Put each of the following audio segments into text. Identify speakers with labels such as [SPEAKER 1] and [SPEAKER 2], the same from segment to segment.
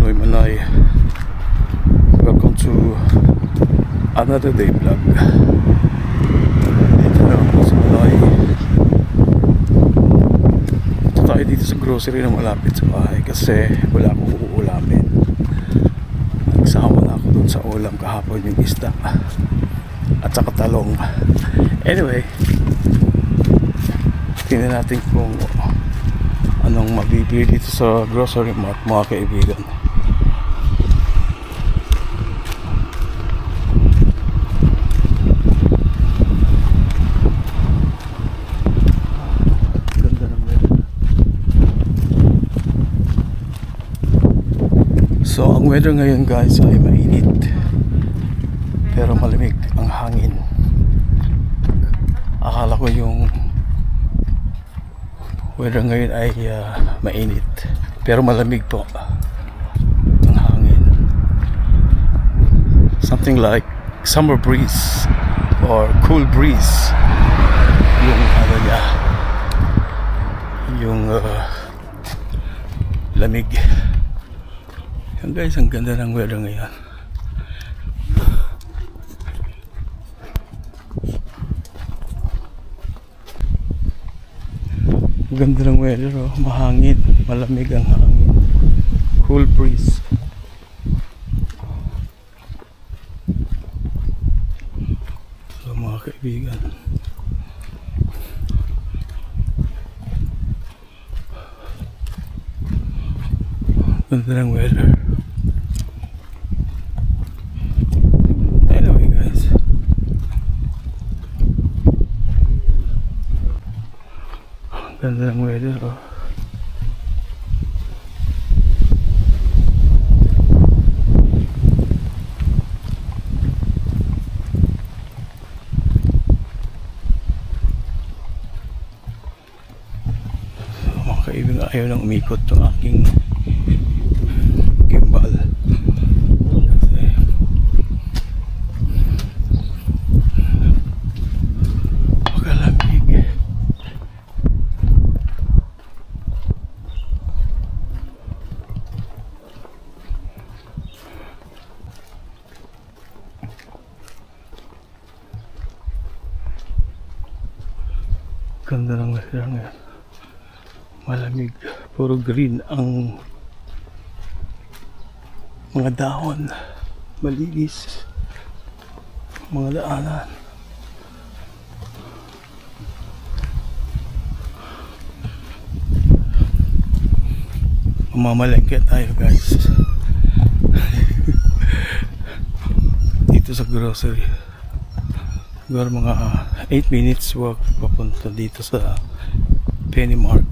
[SPEAKER 1] Pinoy Manay. Welcome to another day vlog. Dito na ako sa Manay. Ito tayo dito sa grocery na malapit sa bahay kasi wala akong uulamin. Nagsawa na ako dun sa ulam kahapon, yung isda at saka talong. Anyway, tingnan natin kung anong mabibili dito sa grocery mart, mga kaibigan. Ganda ng weather. So ang weather ngayon guys ay mainit pero malamig ang hangin. Akala ko yung weather ngayon ay mainit pero malamig po ang hangin, something like summer breeze or cool breeze yung ano niya, yung lamig. Yan guys, ang ganda ng weather ngayon. Ganda ng weather, oh. Mahangin, malamig ang hangin, cool breeze. So mga kaibigan, ganda ng weather. Anyway guys, ganda ng weather, oh. So, mga kaibigan, ayaw nang umikot yung aking gimbal kasi makalamig. Ganda ng weather ngayon, malamig, puro green ang mga dahon, malinis mga daanan. Mamalengke tayo guys dito sa grocery. Siguro mga 8 minutes walk papunta dito sa Pennymark.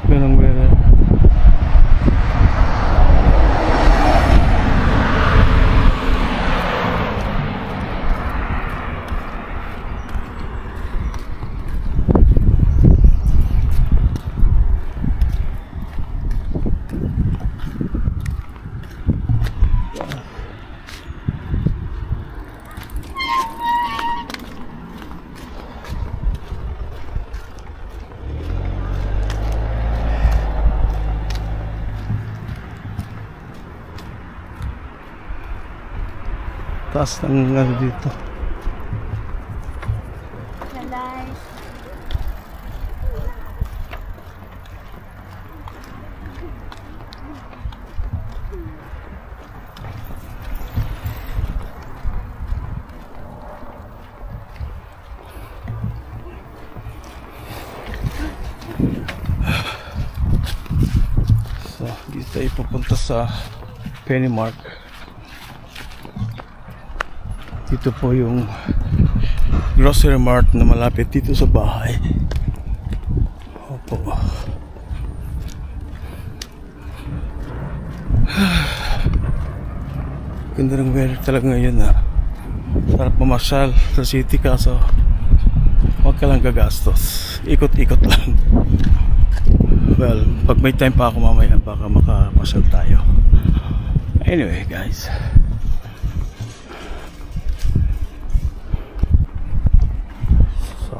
[SPEAKER 1] Ganang weather. Taas ng ano dito. So, dito tayo pupunta sa Pennymark. Dito po yung grocery mart na malapit dito sa bahay. Opo. Ganda ng weather talaga ngayon, ha. sarap mamasyal sa city, kaso huwag ka lang gagastos, ikot-ikot lang. Well, pag may time pa ako mamaya, baka makamasyal tayo. Anyway guys, so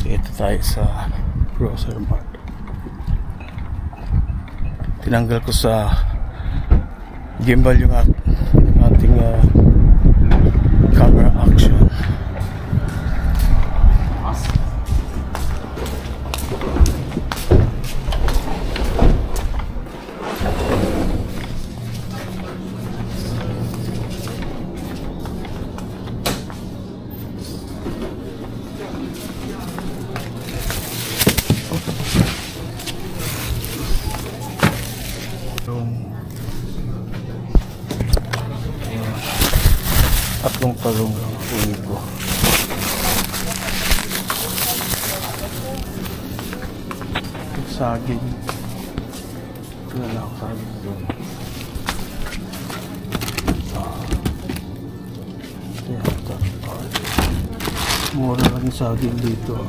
[SPEAKER 1] dito tayo sa grocery mart. Tinanggal ko sa gimbal yung ating camera action. Tatlong talong lang kunin ko. Saging. Ito na lang saging doon. Mura lang yung saging dito.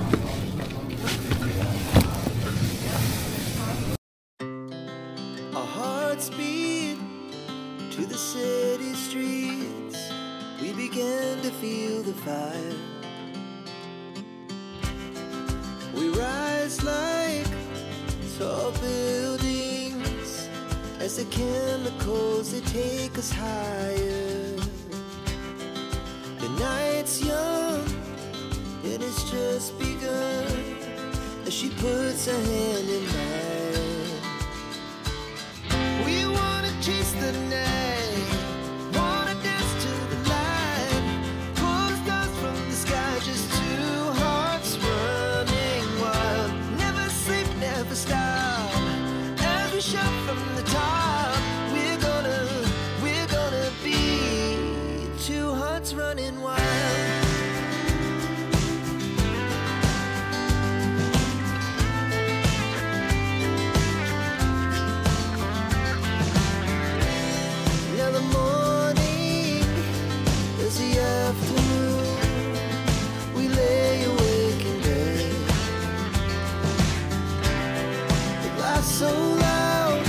[SPEAKER 2] Our hearts beat to the city streets. We began to feel the fire. We rise like tall buildings as the chemicals, they take us higher. The night's young, it has just begun as she puts her hand in mine. We wanna chase the night, wanna dance to the light, pull the stars from the sky, just two hearts running wild. Never sleep, never stop, as we shout from the top. We're gonna be two hearts running wild. Now the morning is the afternoon. We lay awake in bed. The laughs so loud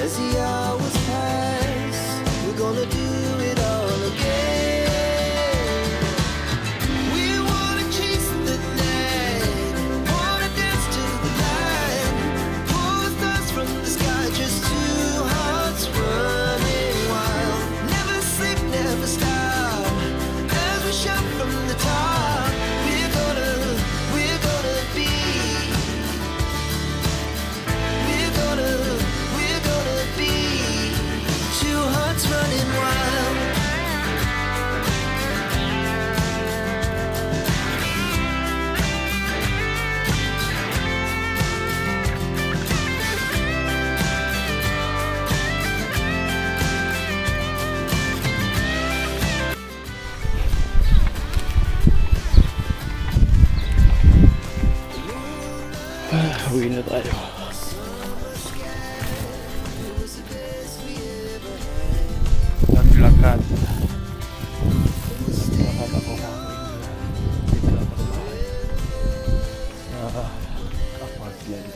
[SPEAKER 2] as the hours pass. We're gonna do it all again. We wanna chase the night, wanna dance to the light, pull the stars from the sky, just two hearts running wild. Never sleep, never stop, as we shout from the top. We're gonna be, we're gonna be two hearts running wild.
[SPEAKER 1] Uwi na tayo. Naglakad. Naglakad ako dito lang sa bahay. Apartment.